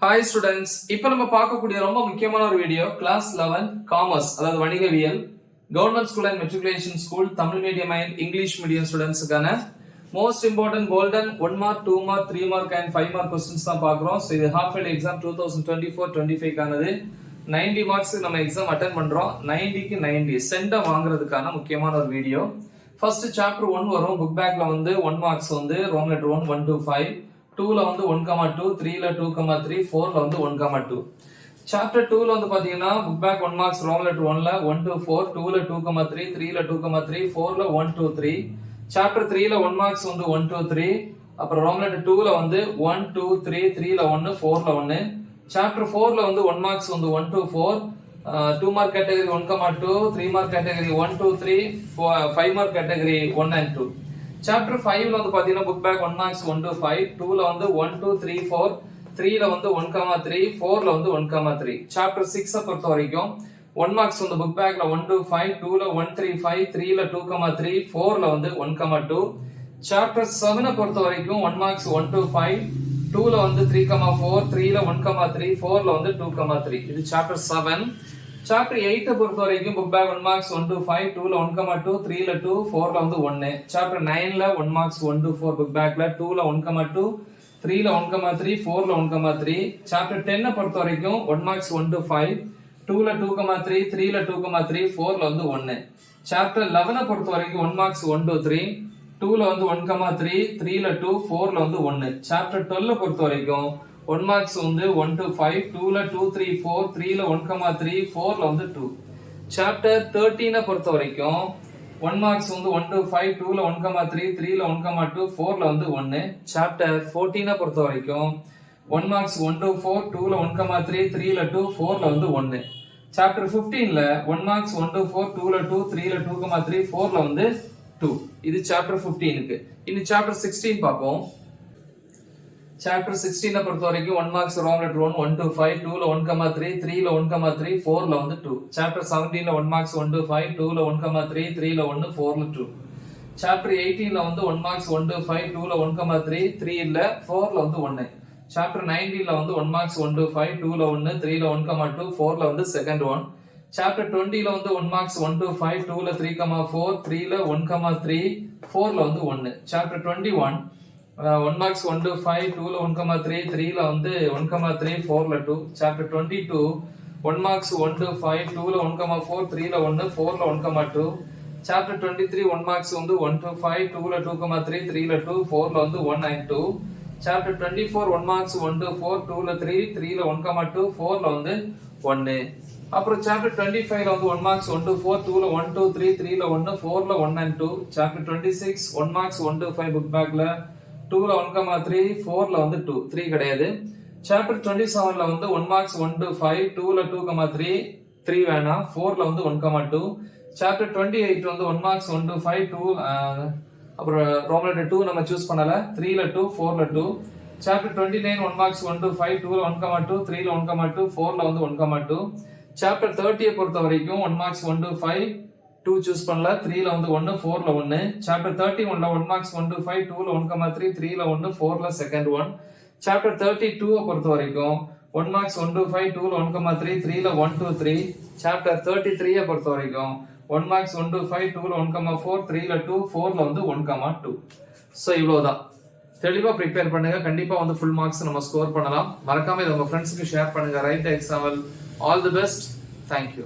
Hi students, இப்போ நம்ம பார்க்கக்கூடிய ரொம்ப முக்கியமான ஒரு வீடியோ கிளாஸ் 11 காமர்ஸ், அதாவது வணிகவியல், government school and matriculation school, Tamil medium and English medium ஸ்டூடெண்ட்ஸ்க்கான most important golden 1 mark 2 mark 3 mark and 5 mark questions தான் பார்க்குறோம். ஸோ இது ஹாஃப் இயர்லி எக்ஸாம் 2024-25 கானது. 90 மார்க்ஸ் நம்ம எக்ஸாம் அட்டெண்ட் பண்றோம். 90க்கு 90 சென்ட வாங்குறதுக்கான முக்கியமான ஒரு வீடியோ. ஃபர்ஸ்ட் சாப்டர் 1 வரும். புக் பேக்ல வந்து 1 மார்க்ஸ் வந்து ரோம் லெட்டர் 1 1 to 5, 2ல வந்து 1,2, 3ல 2,3, 4ல வந்து 1,2. சாப்டர் 2ல வந்து பாத்தீங்கன்னா book back 1 marks Roman letter 1ல 1 to 4, 2ல 2,3, 3ல 2,3, 4ல 1 to 3. சாப்டர் 3ல 1 மார்க்ஸ் வந்து 1 to 3, அப்புறம் ரோம் லெட்டர் 2ல வந்து 1 2 3, 3ல 1, 4ல 1. சாப்டர் 4ல வந்து 1 மார்க்ஸ் வந்து 1 to 4, 2 mark category 1,2, 3 mark category 1 to 3, 5 mark category 1 and 2. Chapter 5ல வந்து பாத்தீங்கன்னா புக் பேக் 1 மார்க்ஸ் 1 to 5, 2ல வந்து 1 2 3 4, 3ல வந்து 1,3, 4ல வந்து 1,3. சாப்டர் 6 பொறுத்த வரைக்கும் 1 மார்க்ஸ் வந்து புக் பேக்ல 1 to 5, 2ல 1 3 5, 3ல 2,3, 4ல வந்து 1,2. சாப்டர் 7 பொறுத்த வரைக்கும் 1 மார்க்ஸ் 1 to 5, 2ல வந்து 3,4, 3ல 1,3, 4ல வந்து 2,3. இது சாப்டர் 7. சாப்டர் 8 பொறுத்த வரைக்கும் புக் பேக் 1 மார்க்ஸ் 1 to 5, 2ல 1,2, 3ல 2, 4ல வந்து 1. சாப்டர் 9ல 1 மார்க்ஸ் 1 to 4 புக் பேக்ல 2ல 1,2, 3ல 1,3, 4ல 1,3. சாப்டர் 10 பொறுத்த வரைக்கும் 1 மார்க்ஸ் 1 to 5, 2ல 2,3, 3ல 2,3, 4ல வந்து 1. சாப்டர் 11 பொறுத்த வரைக்கும் 1 மார்க்ஸ் 1 to 3, 2ல வந்து 1,3, 3ல 2, 4ல வந்து 1. சாப்டர் 12 பொறுத்த வரைக்கும் 1 மார்க்ஸ் வந்து 1 to 5, 2ல 2 3 4, 3ல 1,3, 4ல வந்து 2. சாப்டர் 13 பொறுத்த வரைக்கும் 1 மார்க்ஸ் வந்து 1 to 5, 2ல 1,3, 3ல 1,2, 4ல வந்து 1. சாப்டர் 14 பொறுத்த வரைக்கும் 1 மார்க்ஸ் 1 to 4, 2ல 1,3, 3ல 2, 4ல வந்து 1. சாப்டர் 15ல 1 மார்க்ஸ் 1 to 4, 2ல 2, 3ல 2,3, 4ல வந்து 2. இது சாப்டர் 15க்கு. இனி சாப்டர் 16 பார்ப்போம். சாப்டர் 16 பொறுத்த வரைக்கும் 1 மார்க்ஸ் ரோம் லெட்டர் 1 1 to 5, 2ல 1,3, 3ல 1,3, 4ல வந்து 2. சாப்டர் 17ல 1 மார்க்ஸ் 1 to 5, 2ல 1,3, 3ல 1, 4ல 2. சாப்டர் 18ல வந்து 1 மார்க்ஸ் 1 to 5, 2ல 1,3, 3ல 4ல வந்து 1. சாப்டர் 19ல வந்து 1 மார்க்ஸ் 1 to 5, 2ல 1, 3ல 1,2, 4ல வந்து செகண்ட் 1. சாப்டர் 20ல வந்து 1 மார்க்ஸ் 1 to 5, 2ல 3,4, 3ல 1,3, 4ல வந்து 1. சாப்டர் 21 1 மார்க்ஸ் 1 to 5, 2ல 1,3, 3ல வந்து 1,3, 4ல 2. சாப்டர் 22 1 மார்க்ஸ் 1 to 5, 2ல 1,4, 3ல 1, 4ல 1,2. சாப்டர் 23 1 மார்க்ஸ் வந்து 1 to 5, 2ல 2,3, 3ல 2, 4ல வந்து 1 and 2. சாப்டர் 24 1 மார்க்ஸ் 1 to 4, 2ல 3, 3ல 1,2, 4ல வந்து 1. அப்புறம் சாப்டர் 25ல வந்து 1 மார்க்ஸ் 1 to 4, 2ல 1 2 3, 3ல 1, 4ல 1 and 2. Chapter 26 1 marks 1 to 5 book பேக்ல 2ல 1,3, 4ல வந்து 2, 3 கிடையாது. சாப்டர் 27ல வந்து 1 மார்க்ஸ் 1 to 5, 2ல 2,3, 3 வேணாம், 4ல வந்து 1,2. சாப்டர் 28 வந்து 1 மார்க்ஸ் 1 to 5, 2 அப்புறம் ரோம் லெட்டர் 2 நம்ம சூஸ் பண்ணல, 3ல 2, 4ல 2. சாப்டர் 29 1 மார்க்ஸ் 1 to 5, 2ல 1,2, 3ல 1,2, 4ல வந்து 1,2. சாப்டர் 30 பொறுத்த வரைக்கும் 1 மார்க்ஸ் 1 to 5, 2 சூஸ் பண்ணல, 3ல வந்து 1, 4ல 1. சாப்டர் 31ல 1 மார்க்ஸ் 1 to 5, 2ல 1,3, 3ல 1, 4ல செகண்ட் 1. சாப்டர் 32 பொறுத்த வரைக்கும் 1 மார்க்ஸ் 1 to 5, 2ல 1,3, 3ல 1 to 3. சாப்டர் 33 பொறுத்த வரைக்கும் 1 மார்க்ஸ் 1 to 5, 2ல 1,4, 3ல 2, 4ல வந்து 1,2. சோ இவ்வளவுதான். தெளிவா ப்ரிப்பேர் பண்ணுங்க. கண்டிப்பா வந்து ஃபுல் மார்க்ஸ் நம்ம ஸ்கோர் பண்ணலாம். மறக்காம இத உங்க ஃப்ரெண்ட்ஸ்க்கு ஷேர் பண்ணுங்க. Right example. All the best. Thank you.